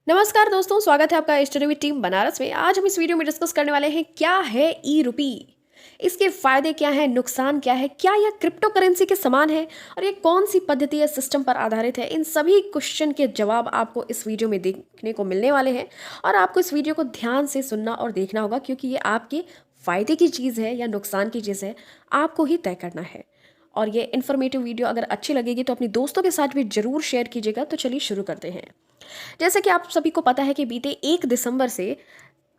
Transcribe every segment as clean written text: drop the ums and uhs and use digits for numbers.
नमस्कार दोस्तों, स्वागत है आपका स्टडी विद टीम बनारस में। आज हम इस वीडियो में डिस्कस करने वाले हैं क्या है ई रूपी, इसके फायदे क्या हैं, नुकसान क्या है, क्या यह क्रिप्टो करेंसी के समान है और ये कौन सी पद्धति या सिस्टम पर आधारित है। इन सभी क्वेश्चन के जवाब आपको इस वीडियो में देखने को मिलने वाले हैं और आपको इस वीडियो को ध्यान से सुनना और देखना होगा, क्योंकि ये आपके फायदे की चीज़ है या नुकसान की चीज़ है, आपको ही तय करना है। और ये इन्फॉर्मेटिव वीडियो अगर अच्छी लगेगी तो अपनी दोस्तों के साथ भी जरूर शेयर कीजिएगा। तो चलिए शुरू करते हैं। जैसे कि आप सभी को पता है कि बीते 1 दिसंबर से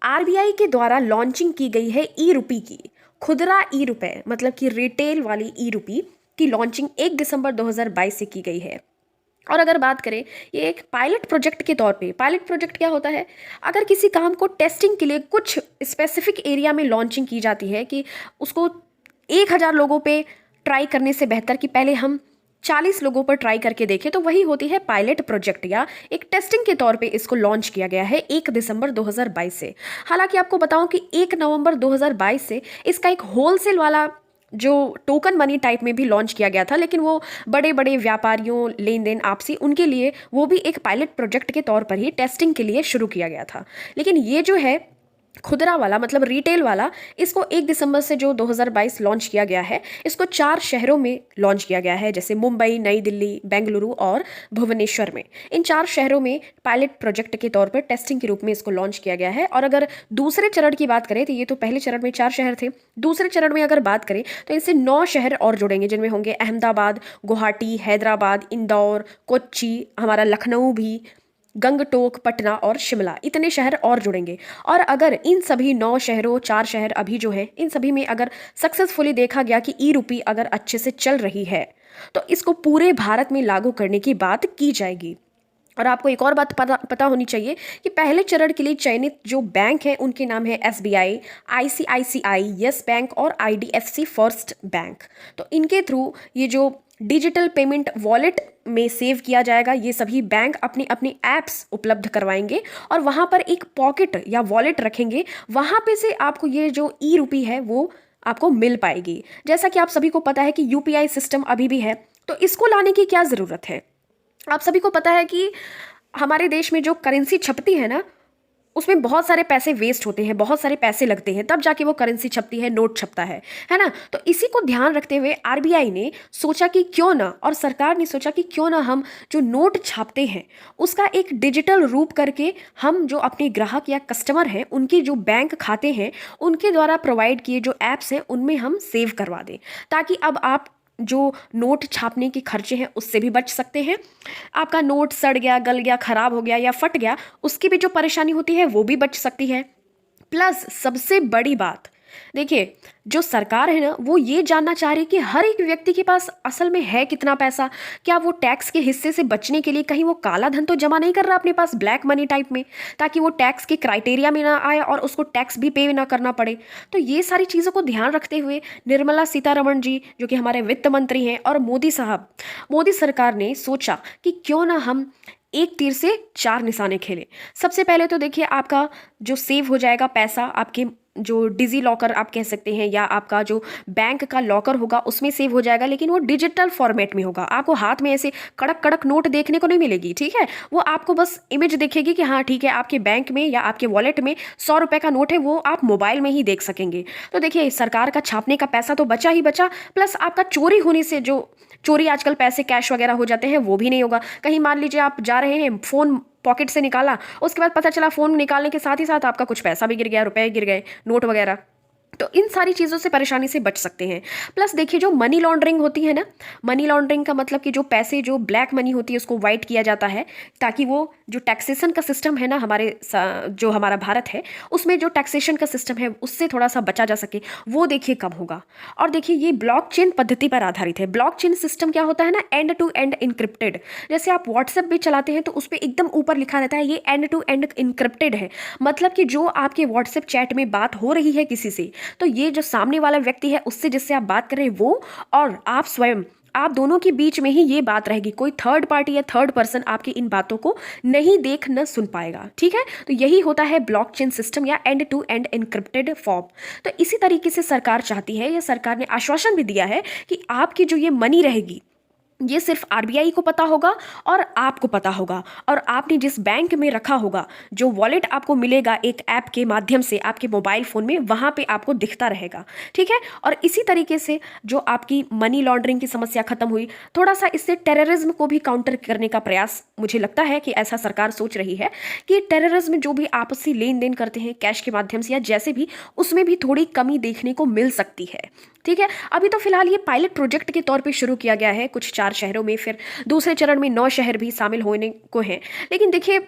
आरबीआई के द्वारा लॉन्चिंग की गई है ई रुपी की, खुदरा ई रुपए मतलब कि रिटेल वाली ई रुपी की लॉन्चिंग 1 दिसंबर 2022 से की गई है। और अगर बात करें, ये एक पायलट प्रोजेक्ट के तौर पे, पायलट प्रोजेक्ट क्या होता है, अगर किसी काम को टेस्टिंग के लिए कुछ स्पेसिफिक एरिया में लॉन्चिंग की जाती है कि उसको 1,000 लोगों पे ट्राई करने से बेहतर कि पहले हम 40 लोगों पर ट्राई करके देखें, तो वही होती है पायलट प्रोजेक्ट या एक टेस्टिंग के तौर पे इसको लॉन्च किया गया है 1 दिसंबर 2022 से। हालांकि आपको बताऊं कि 1 नवंबर 2022 से इसका एक होलसेल वाला जो टोकन मनी टाइप में भी लॉन्च किया गया था, लेकिन वो बड़े बड़े व्यापारियों, लेन देन आपसी, उनके लिए वो भी एक पायलट प्रोजेक्ट के तौर पर ही टेस्टिंग के लिए शुरू किया गया था। लेकिन ये जो है खुदरा वाला मतलब रिटेल वाला, इसको 1 दिसंबर से जो 2022 लॉन्च किया गया है, इसको 4 शहरों में लॉन्च किया गया है, जैसे मुंबई, नई दिल्ली, बेंगलुरु और भुवनेश्वर में। इन 4 शहरों में पायलट प्रोजेक्ट के तौर पर टेस्टिंग के रूप में इसको लॉन्च किया गया है। और अगर दूसरे चरण की बात करें तो ये तो पहले चरण में 4 शहर थे, दूसरे चरण में अगर बात करें तो इससे 9 शहर और जुड़ेंगे, जिनमें होंगे अहमदाबाद, गुवाहाटी, हैदराबाद, इंदौर, कोच्चि, हमारा लखनऊ भी, गंगटोक, पटना और शिमला, इतने शहर और जुड़ेंगे। और अगर इन सभी 9 शहरों, 4 शहर अभी जो है, इन सभी में अगर सक्सेसफुली देखा गया कि ई रुपी अगर अच्छे से चल रही है, तो इसको पूरे भारत में लागू करने की बात की जाएगी। और आपको एक और बात पता होनी चाहिए कि पहले चरण के लिए चयनित जो बैंक हैं उनके नाम है एसबीआई, आईसीआईसीआई, यस बैंक और आईडीएफसी फर्स्ट बैंक। तो इनके थ्रू ये जो डिजिटल पेमेंट वॉलेट में सेव किया जाएगा, ये सभी बैंक अपनी अपनी ऐप्स उपलब्ध करवाएंगे और वहाँ पर एक पॉकेट या वॉलेट रखेंगे, वहाँ पे से आपको ये जो ई रुपी है वो आपको मिल पाएगी। जैसा कि आप सभी को पता है कि यूपीआई सिस्टम अभी भी है, तो इसको लाने की क्या ज़रूरत है। आप सभी को पता है कि हमारे देश में जो करेंसी छपती है ना, उसमें बहुत सारे पैसे वेस्ट होते हैं, बहुत सारे पैसे लगते हैं, तब जाके वो करेंसी छपती है, नोट छपता है ना। तो इसी को ध्यान रखते हुए आरबीआई ने सोचा कि क्यों ना, और सरकार ने सोचा कि क्यों ना हम जो नोट छापते हैं उसका एक डिजिटल रूप करके हम जो अपने ग्राहक या कस्टमर हैं उनके जो बैंक खाते हैं उनके द्वारा प्रोवाइड किए जो ऐप्स हैं उनमें हम सेव करवा दें, ताकि अब आप जो नोट छापने के खर्चे हैं उससे भी बच सकते हैं। आपका नोट सड़ गया, गल गया, खराब हो गया या फट गया, उसकी भी जो परेशानी होती है वो भी बच सकती है। प्लस सबसे बड़ी बात, देखिए, जो सरकार है ना वो ये जानना चाह रही है कि हर एक व्यक्ति के पास असल में है कितना पैसा, क्या वो टैक्स के हिस्से से बचने के लिए कहीं वो काला धन तो जमा नहीं कर रहा अपने पास ब्लैक मनी टाइप में, ताकि वो टैक्स के क्राइटेरिया में ना आए और उसको टैक्स भी पे ना करना पड़े। तो ये सारी चीज़ों को ध्यान रखते हुए निर्मला सीतारमण जी, जो कि हमारे वित्त मंत्री हैं, और मोदी साहब, मोदी सरकार ने सोचा कि क्यों ना हम एक तीर से 4 निशाने खेलें। सबसे पहले तो देखिए, आपका जो सेव हो जाएगा पैसा, आपके जो डिजी लॉकर आप कह सकते हैं या आपका जो बैंक का लॉकर होगा उसमें सेव हो जाएगा, लेकिन वो डिजिटल फॉर्मेट में होगा। आपको हाथ में ऐसे कड़क कड़क नोट देखने को नहीं मिलेगी, ठीक है। वो आपको बस इमेज दिखेगी कि हाँ ठीक है, आपके बैंक में या आपके वॉलेट में 100 रुपए का नोट है, वो आप मोबाइल में ही देख सकेंगे। तो देखिए, सरकार का छापने का पैसा तो बचा ही बचा, प्लस आपका चोरी होने से, जो चोरी आजकल पैसे कैश वगैरह हो जाते हैं, वो भी नहीं होगा। कहीं मान लीजिए आप जा रहे हैं, फोन पॉकेट से निकाला, उसके बाद पता चला फोन निकालने के साथ ही साथ आपका कुछ पैसा भी गिर गया, रुपए गिर गए, नोट वगैरह, तो इन सारी चीज़ों से परेशानी से बच सकते हैं। प्लस देखिए, जो मनी लॉन्ड्रिंग होती है ना, मनी लॉन्ड्रिंग का मतलब कि जो पैसे, जो ब्लैक मनी होती है उसको वाइट किया जाता है, ताकि वो जो टैक्सेशन का सिस्टम है ना हमारे जो हमारा भारत है उसमें जो टैक्सेशन का सिस्टम है उससे थोड़ा सा बचा जा सके, वो देखिए कब होगा। और देखिए, ये ब्लॉकचेन पद्धति पर आधारित है। ब्लॉकचेन सिस्टम क्या होता है ना, एंड टू एंड इनक्रिप्टेड। जैसे आप व्हाट्सएप भी चलाते हैं तो उस पर एकदम ऊपर लिखा रहता है ये एंड टू एंड इनक्रिप्टेड है, मतलब कि जो आपके व्हाट्सएप चैट में बात हो रही है किसी से, तो ये जो सामने वाला व्यक्ति है उससे जिससे आप बात कर रहे हैं वो और आप स्वयं, आप दोनों के बीच में ही ये बात रहेगी। कोई थर्ड पार्टी या थर्ड पर्सन आपकी इन बातों को नहीं देख न सुन पाएगा, ठीक है। तो यही होता है ब्लॉकचेन सिस्टम या end to end encrypted form. तो इसी तरीके से सरकार चाहती है, या सरकार ने आश्वासन भी दिया है कि आपकी जो ये मनी रहेगी, ये सिर्फ आरबीआई को पता होगा और आपको पता होगा, और आपने जिस बैंक में रखा होगा, जो वॉलेट आपको मिलेगा एक ऐप के माध्यम से आपके मोबाइल फ़ोन में, वहाँ पे आपको दिखता रहेगा। ठीक है, और इसी तरीके से जो आपकी मनी लॉन्ड्रिंग की समस्या खत्म हुई, थोड़ा सा इससे टेररिज्म को भी काउंटर करने का प्रयास मुझे लगता है कि ऐसा सरकार सोच रही है कि टेररिज्म जो भी आपसी लेन देन करते हैं कैश के माध्यम से या जैसे भी, उसमें भी थोड़ी कमी देखने को मिल सकती है। ठीक है, अभी तो फिलहाल ये पायलट प्रोजेक्ट के तौर पे शुरू किया गया है कुछ 4 शहरों में, फिर दूसरे चरण में 9 शहर भी शामिल होने को हैं। लेकिन देखिए,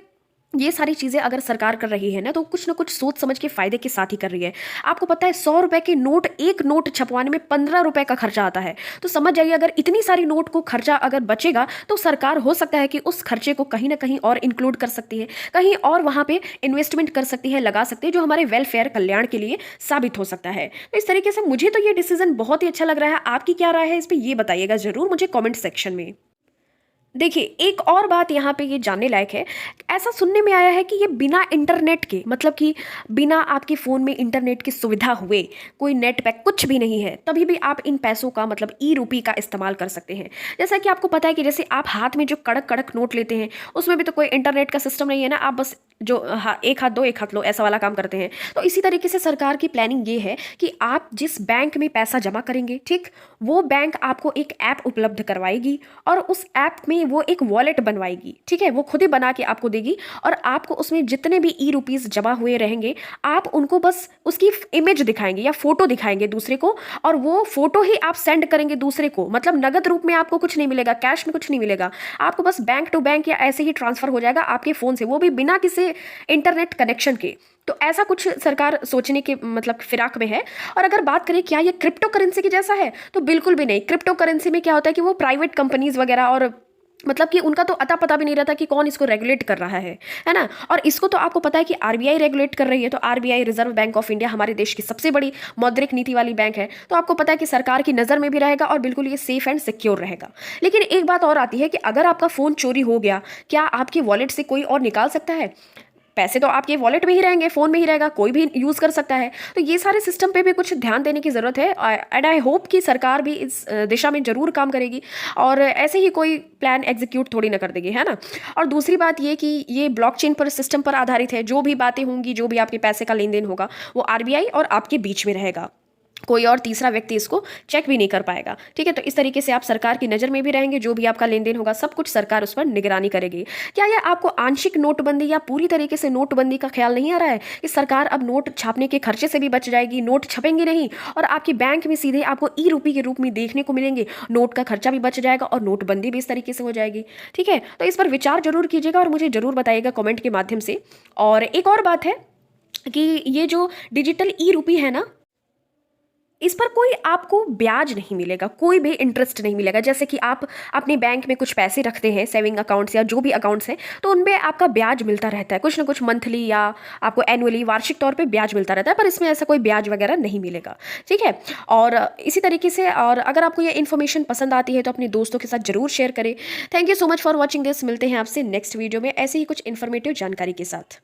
ये सारी चीज़ें अगर सरकार कर रही है ना, तो कुछ ना कुछ सोच समझ के फायदे के साथ ही कर रही है। आपको पता है 100 रुपए के नोट, एक नोट छपवाने में 15 रुपए का खर्चा आता है। तो समझ जाइए, अगर इतनी सारी नोट को खर्चा अगर बचेगा, तो सरकार हो सकता है कि उस खर्चे को कहीं ना कहीं और इंक्लूड कर सकती है, कहीं और वहाँ पे इन्वेस्टमेंट कर सकती है, लगा सकती है, जो हमारे वेलफेयर कल्याण के लिए साबित हो सकता है। तो इस तरीके से मुझे तो ये डिसीजन बहुत ही अच्छा लग रहा है। आपकी क्या राय है इस पर, ये बताइएगा जरूर मुझे कॉमेंट सेक्शन में। देखिए, एक और बात यहाँ पे ये जानने लायक है, ऐसा सुनने में आया है कि ये बिना इंटरनेट के, मतलब कि बिना आपके फ़ोन में इंटरनेट की सुविधा हुए, कोई नेट पैक कुछ भी नहीं है, तभी भी आप इन पैसों का, मतलब ई रुपी का इस्तेमाल कर सकते हैं। जैसा कि आपको पता है कि जैसे आप हाथ में जो कड़क कड़क नोट लेते हैं, उसमें भी तो कोई इंटरनेट का सिस्टम नहीं है ना, आप बस जो एक हाथ दो एक हाथ लो ऐसा वाला काम करते हैं। तो इसी तरीके से सरकार की प्लानिंग ये है कि आप जिस बैंक में पैसा जमा करेंगे, ठीक, वो बैंक आपको एक ऐप उपलब्ध करवाएगी और उस ऐप में वो एक वॉलेट बनवाएगी। ठीक है, वो खुद ही बना के आपको देगी और आपको उसमें जितने भी ई रुपीज़ जमा हुए रहेंगे, आप उनको बस उसकी इमेज दिखाएंगे या फोटो दिखाएंगे दूसरे को, और वो फोटो ही आप सेंड करेंगे दूसरे को। मतलब नगद रूप में आपको कुछ नहीं मिलेगा, कैश में कुछ नहीं मिलेगा, आपको बस बैंक टू बैंक या ऐसे ही ट्रांसफर हो जाएगा आपके फ़ोन से, वो भी बिना किसी इंटरनेट कनेक्शन के। तो ऐसा कुछ सरकार सोचने के मतलब फिराक में है। और अगर बात करें क्या ये क्रिप्टो करेंसी की जैसा है, तो बिल्कुल भी नहीं। क्रिप्टो करेंसी में क्या होता है कि वो प्राइवेट कंपनीज वगैरह, और मतलब कि उनका तो अता पता भी नहीं रहता कि कौन इसको रेगुलेट कर रहा है ना। और इसको तो आपको पता है कि आरबीआई रेगुलेट कर रही है। तो RBI, reserve bank of India, हमारे देश की सबसे बड़ी मौद्रिक नीति वाली बैंक है। तो आपको पता है कि सरकार की नज़र में भी रहेगा और बिल्कुल ये सेफ एंड सिक्योर रहेगा। लेकिन एक बात और आती है कि अगर आपका फ़ोन चोरी हो गया, क्या आपके वॉलेट से कोई और निकाल सकता है? पैसे तो आपके वॉलेट में ही रहेंगे, फ़ोन में ही रहेगा, कोई भी यूज़ कर सकता है। तो ये सारे सिस्टम पे भी कुछ ध्यान देने की ज़रूरत है, एंड आई होप कि सरकार भी इस दिशा में ज़रूर काम करेगी और ऐसे ही कोई प्लान एग्जीक्यूट थोड़ी ना कर देगी, है ना। और दूसरी बात ये कि ये ब्लॉकचेन पर सिस्टम पर आधारित है। जो भी बातें होंगी, जो भी आपके पैसे का लेन देन होगा, वो आरबीआई और आपके बीच में रहेगा, कोई और तीसरा व्यक्ति इसको चेक भी नहीं कर पाएगा। ठीक है, तो इस तरीके से आप सरकार की नज़र में भी रहेंगे। जो भी आपका लेन देन होगा, सब कुछ सरकार उस पर निगरानी करेगी। क्या यह आपको आंशिक नोटबंदी या पूरी तरीके से नोटबंदी का ख्याल नहीं आ रहा है कि सरकार अब नोट छापने के खर्चे से भी बच जाएगी, नोट छपेंगे नहीं और आपके बैंक में सीधे आपको ई रुपये के रूप में देखने को मिलेंगे, नोट का खर्चा भी बच जाएगा और नोटबंदी भी इस तरीके से हो जाएगी। ठीक है, तो इस पर विचार जरूर कीजिएगा और मुझे जरूर बताइएगा कॉमेंट के माध्यम से। और एक और बात है कि ये जो डिजिटल ई रुपये है ना, इस पर कोई आपको ब्याज नहीं मिलेगा, कोई भी इंटरेस्ट नहीं मिलेगा। जैसे कि आप अपने बैंक में कुछ पैसे रखते हैं, सेविंग अकाउंट्स या जो भी अकाउंट्स हैं, तो उनमें आपका ब्याज मिलता रहता है, कुछ ना कुछ मंथली या आपको एनुअली, वार्षिक तौर पे ब्याज मिलता रहता है, पर इसमें ऐसा कोई ब्याज वगैरह नहीं मिलेगा। ठीक है, और इसी तरीके से, और अगर आपको ये इन्फॉर्मेशन पसंद आती है तो अपने दोस्तों के साथ जरूर शेयर करें। Thank you so much for watching this. मिलते हैं आपसे नेक्स्ट वीडियो में ऐसे ही कुछ इन्फॉर्मेटिव जानकारी के साथ।